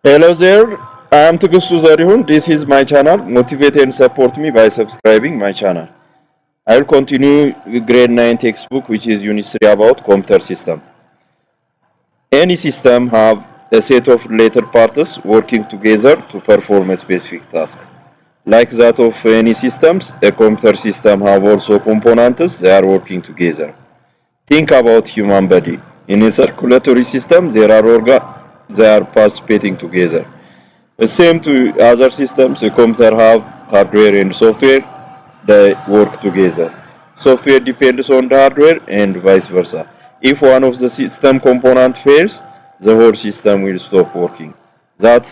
Hello there, I am Tugustu Zarihun. This is my channel. Motivate and support me by subscribing my channel. I will continue with grade 9 textbook which is unit 3 about computer system. Any system have a set of related parts working together to perform a specific task. Like that of any systems, a computer system have also components they are working together. Think about human body. In a circulatory system, there are organs they are participating together. The same to other systems, the computer have hardware and software, they work together. Software depends on the hardware and vice versa. If one of the system component fails, the whole system will stop working. That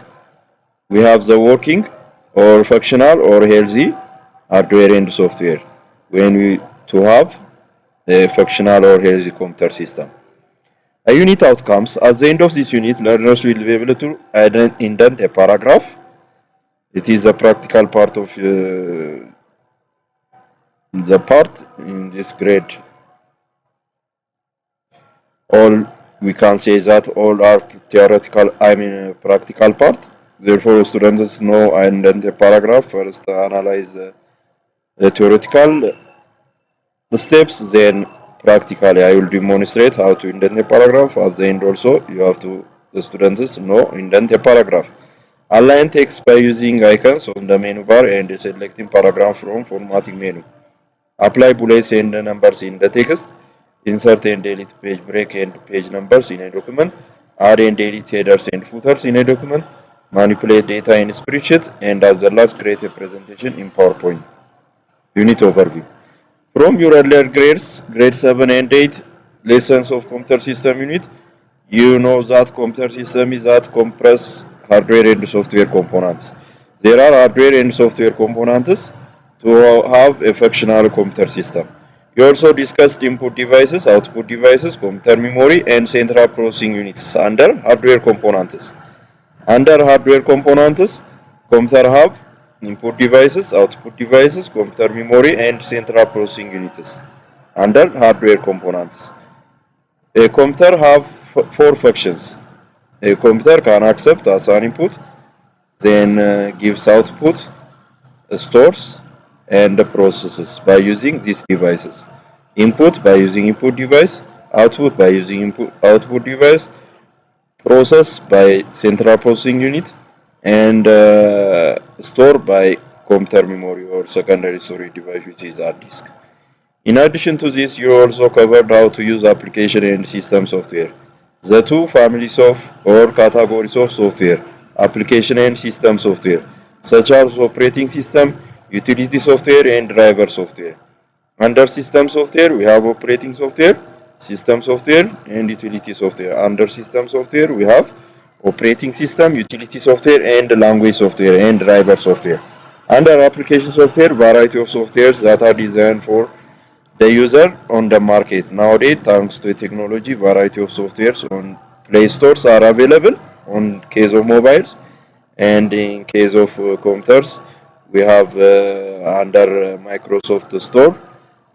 we have the working or functional or healthy hardware and software when we to have a functional or healthy computer system. A unit outcomes. At the end of this unit, learners will be able to indent a paragraph. It is a practical part of the part in this grade. All we can say that all are theoretical, practical part. Therefore, students know and then the paragraph first analyze the theoretical steps, then practically I will demonstrate how to indent a paragraph. At the end also, you have to the students know indent a paragraph. Align text by using icons on the menu bar and selecting paragraph from formatting menu. Apply bullets and numbers in the text. Insert and delete page break and page numbers in a document. Add and delete headers and footers in a document. Manipulate data in spreadsheet. And as the last, create a presentation in PowerPoint. Unit overview. From your earlier grades, grade 7 and 8, lessons of computer system unit, you know that computer system is that compress hardware and software components. There are hardware and software components to have a functional computer system. We also discussed input devices, output devices, computer memory, and central processing units under hardware components. Under hardware components, computer have input devices, output devices, computer memory, and central processing units. Under hardware components, a computer have four functions. A computer can accept as an input, then gives output, stores, and processes by using these devices. Input by using input device, output by using output device, process by central processing unit, and store by computer memory or secondary storage device, which is hard disk. In addition to this, you also covered how to use application and system software. The two families of or categories of software, application and system software, such as operating system, utility software, and driver software. Under system software, we have operating software, system software, and utility software. Under system software, we have operating system, utility software, and language software, and driver software. Under application software, variety of softwares that are designed for the user on the market. Nowadays, thanks to technology, variety of softwares on Play Stores are available on case of mobiles, and in case of computers, we have under Microsoft Store,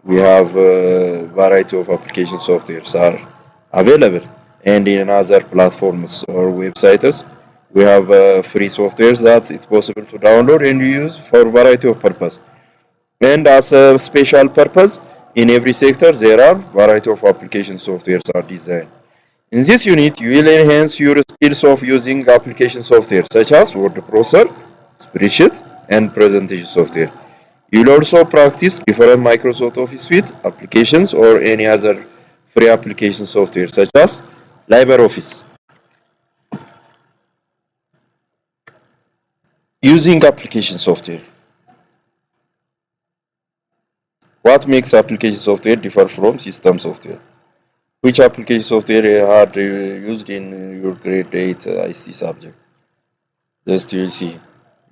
we have a variety of application softwares are available, and in other platforms or websites, we have free softwares that it's possible to download and use for variety of purpose. And as a special purpose, in every sector there are variety of application softwares are designed. In this unit, you will enhance your skills of using application software such as word processor, spreadsheet, and presentation software. You will also practice different Microsoft Office Suite applications or any other free application software such as LibreOffice. Using application software. What makes application software differ from system software? Which application software are used in your grade 8 ICT subject? Just you will see.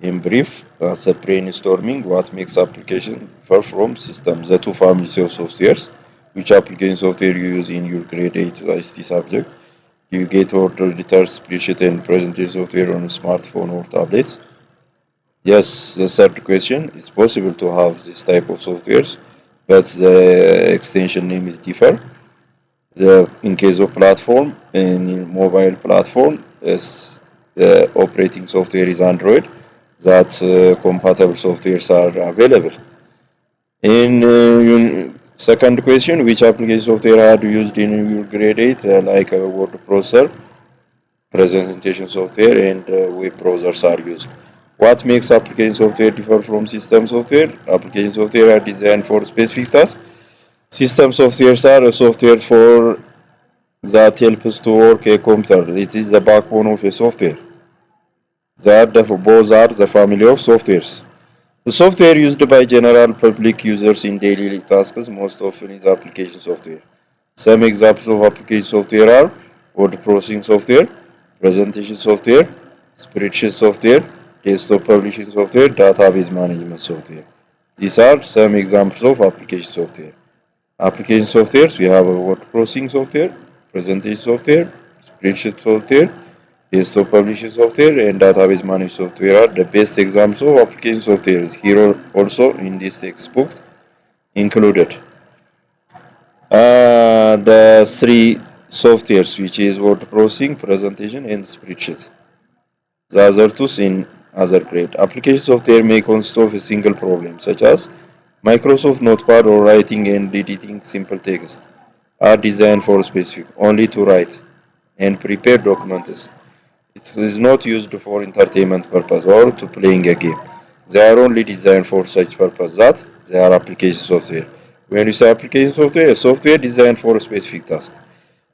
In brief, as a brainstorming, what makes application differ from systems? The two families of softwares. Which application software you use in your grade 8 ICT subject? Do you get order editor, spreadsheet, and presentation software on a smartphone or tablets? Yes, the third question. It's possible to have this type of softwares, but the extension name is differ. In case of platform, in mobile platform, the operating software is Android, that compatible softwares are available. In second question, which application software are used in your grade 8, like word processor, presentation software, and web browsers are used. What makes application software differ from system software? Application software are designed for specific tasks. System softwares are a software for that helps to work a computer. It is the backbone of a software. Both are the family of softwares. The software used by general public users in daily tasks most often is application software. Some examples of application software are word processing software, presentation software, spreadsheet software, desktop publishing software, database management software. These are some examples of application software. Application softwares, we have a word processing software, presentation software, spreadsheet software, desktop publishing software, and database management software are the best examples of application software. Here also in this textbook included. The three softwares, which is word processing, presentation, and spreadsheet. The other two in other grade. Application software may consist of a single problem, such as Microsoft Notepad or writing and editing simple text, are designed for specific, only to write and prepare documents. It is not used for entertainment purpose or to playing a game. They are only designed for such purpose that they are application software. When you say application software, a software designed for a specific task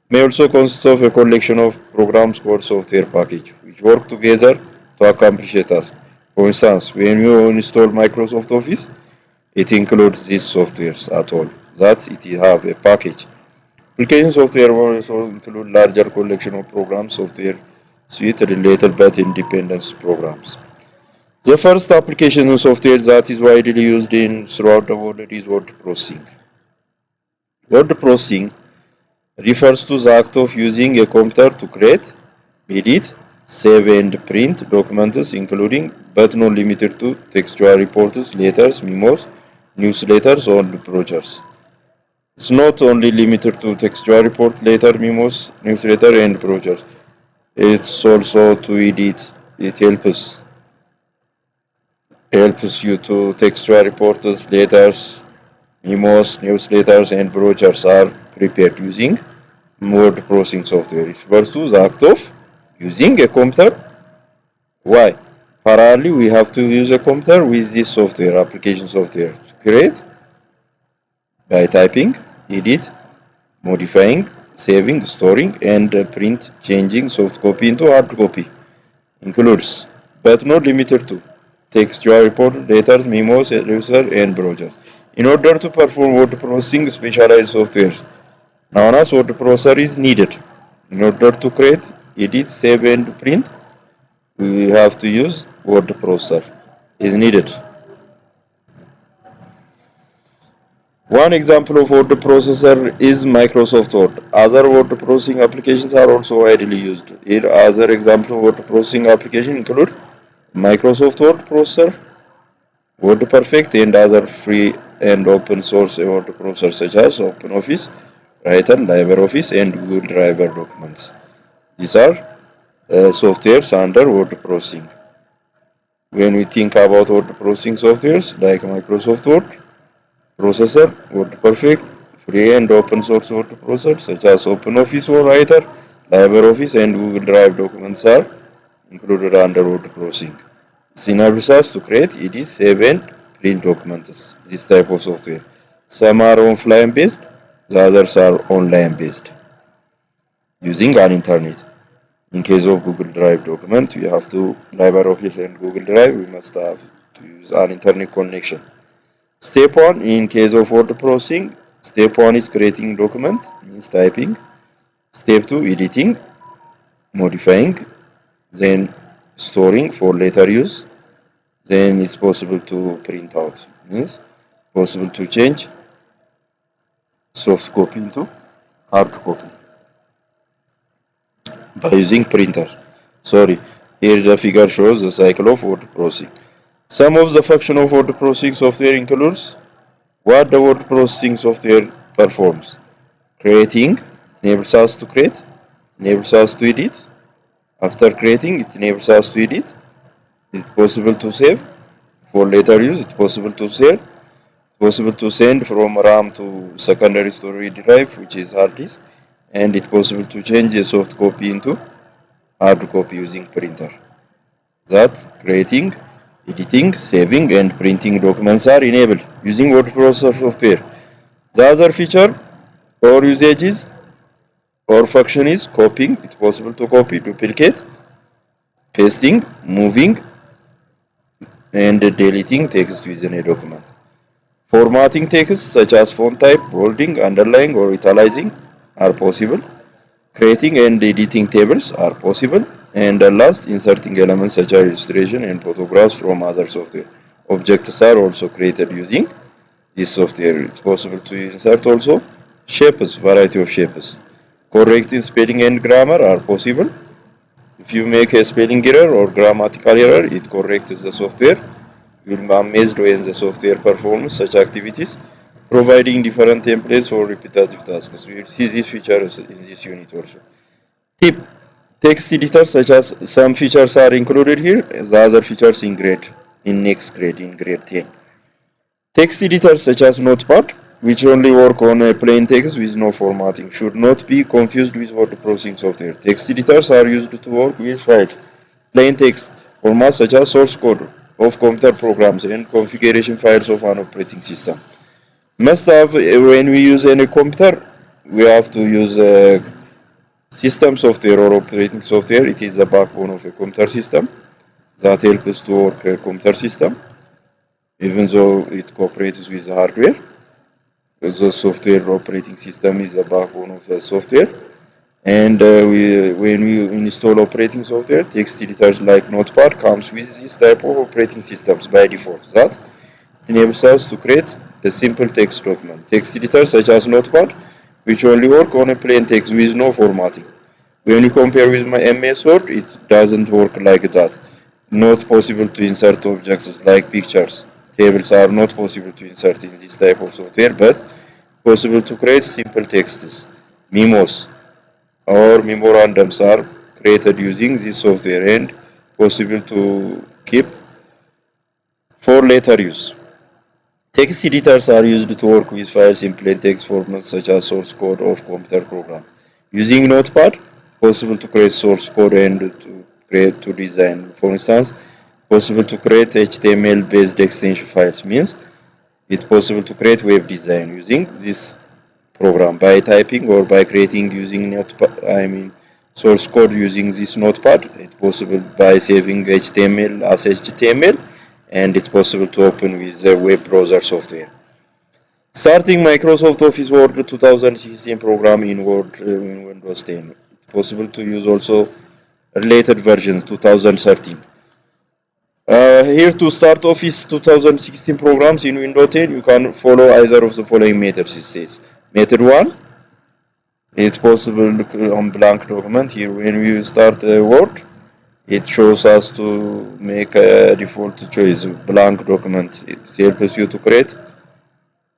may also consist of a collection of programs called software package, which work together to accomplish a task. For instance, when you install Microsoft Office, it includes these softwares at all, that it have a package. Application software will also include larger collection of programs, software suite related but independent programs. The first application software that is widely used in throughout the world is word processing. Word processing refers to the act of using a computer to create, edit, save and print documents including but not limited to textual reports, letters, memos, newsletters or brochures. It's not only limited to textual report, letter, memos, newsletter and brochures. It's also to edit. It helps you to textual reports, letters, memos, newsletters and brochures are prepared using word processing software. It refers to the act of using a computer. Why? Parallelly, we have to use a computer with this software, application software, to create by typing, edit, modifying, saving, storing, and print, changing soft copy into hard copy. Includes, but not limited to, textual report, letters, memos, user, and brochures. In order to perform word processing, specialized software known as word processor is needed. In order to create, edit, save, and print, we have to use word processor is needed. One example of word processor is Microsoft Word. Other word processing applications are also widely used. Here, other examples of word processing applications include Microsoft Word Processor, WordPerfect, and other free and open source word processors such as OpenOffice, Writer, LibreOffice, and Google Drive documents. These are softwares under word processing. When we think about word processing softwares like Microsoft Word, Processor, WordPerfect, free and open source word processors such as OpenOffice or Writer, LibreOffice, and Google Drive documents are included under word processing. This enables us to create, edit, save, and print documents. This type of software. Some are offline based, the others are online based using an internet. In case of Google Drive document, you have to LibreOffice and Google Drive, we must have to use an internet connection. Step 1 in case of word processing, step 1 is creating document, means typing. Step 2 editing, modifying, then storing for later use. Then it's possible to print out, means possible to change soft copy into hard copy by using printer. Sorry, here the figure shows the cycle of word processing. Some of the function of word processing software includes what the word processing software performs. Creating, enables us to create, enables us to edit, After creating, it enables us to edit. It's possible to save. For later use, it's possible to save. It's possible to send from RAM to secondary storage drive, which is hard disk, and it's possible to change a soft copy into hard copy using printer. That creating, editing, saving, and printing documents are enabled using word processor software. The other feature or usages or function is copying. It's possible to copy, duplicate, pasting, moving, and deleting text within a document. Formatting text such as font type, bolding, underlining, or italicizing are possible. Creating and editing tables are possible. And last, inserting elements such as illustration and photographs from other software. Objects are also created using this software. It's possible to insert also shapes, variety of shapes. Correcting spelling and grammar are possible. If you make a spelling error or grammatical error, it corrects the software. You will be amazed when the software performs such activities, providing different templates for repetitive tasks. We will see these features in this unit also. Tip: text editors such as some features are included here, the other features in next grade, in grade 10. Text editors such as Notepad, which only work on a plain text with no formatting, should not be confused with word processing software. Text editors are used to work with files, plain text formats such as source code of computer programs and configuration files of an operating system. Must have, when we use any computer, we have to use system software or operating software. It is the backbone of a computer system that helps us to work a computer system, even though it cooperates with the hardware. The software operating system is the backbone of the software. And when we install operating software, text editors like Notepad comes with this type of operating systems by default. That enables us to create a simple text document. Text editors such as Notepad, which only work on a plain text with no formatting. When you compare with my MS Word, it doesn't work like that. Not possible to insert objects like pictures. Tables are not possible to insert in this type of software, but possible to create simple texts. Memos or memorandums are created using this software and possible to keep for later use. Text editors are used to work with files in plain text formats such as source code of computer program. Using Notepad, possible to create source code and to design. For instance, possible to create HTML-based extension files means it's possible to create web design using this program by typing or by creating using Notepad. Source code using this Notepad. It's possible by saving HTML as HTML, and it's possible to open with the web browser software. Starting Microsoft Office Word 2016 program in Windows 10. It's possible to use also related versions 2013. Here to start Office 2016 programs in Windows 10, you can follow either of the following methods. It says method 1. It's possible on blank document. Here when we start Word, it shows us to make a default choice blank document. It helps you to create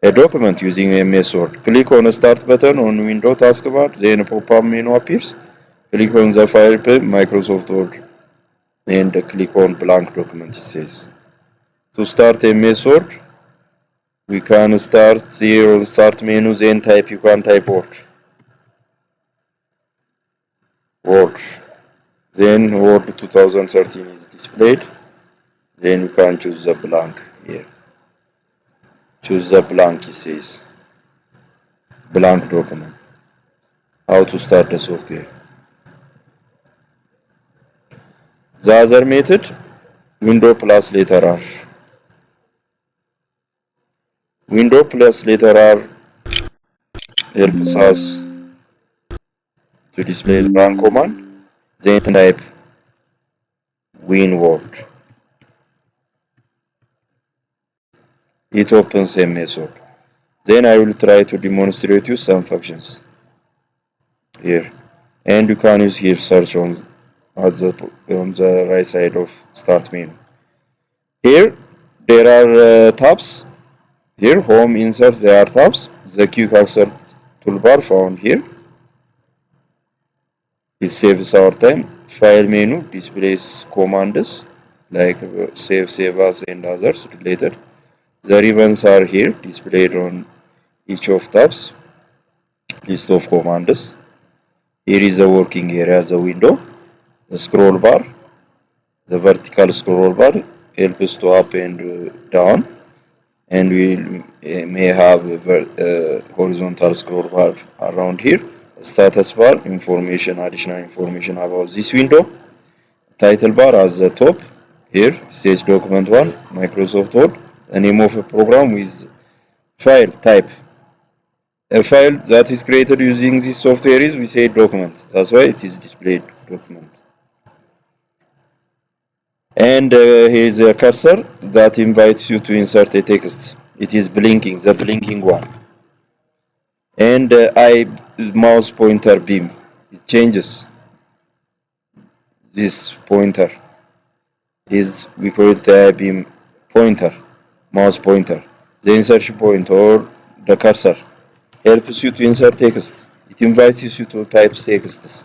a document using MS Word. Click on the start button on Windows taskbar, then a pop-up menu appears. Click on the file pen, Microsoft Word, and click on blank document. It says to start MS Word, we can start here on start menu, then you can type Word. Then Word 2013 is displayed. Then you can choose the blank here. Choose the blank, it says blank document. How to start the software. The other method, window plus letter R. Window plus letter R helps us to display the run command, then type WinWord. It opens MS Word. Then I will try to demonstrate you some functions here, and you can use here search on the right side of start menu. Here there are tabs. Here home, insert, there are tabs. The quick access toolbar found here. It saves our time. file menu displays commands like save as and others related. The ribbons are here displayed on each of tabs. List of commands. Here is the working area, the window, the scroll bar, the vertical scroll bar helps to up and down, and we may have a horizontal scroll bar around here. Status bar, additional information about this window. Title bar at the top. Here says document 1, Microsoft Word. The name of a program with file type. A file that is created using this software is, we say, document. That's why it is displayed document. And here is a cursor that invites you to insert a text. It is blinking, the blinking one. And I mouse pointer beam. It changes. This pointer is, we call it the beam pointer, mouse pointer. The insertion point or the cursor helps you to insert text. It invites you to type texts.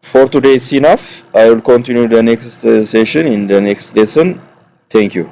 For today is enough. I will continue the next session in the next lesson. Thank you.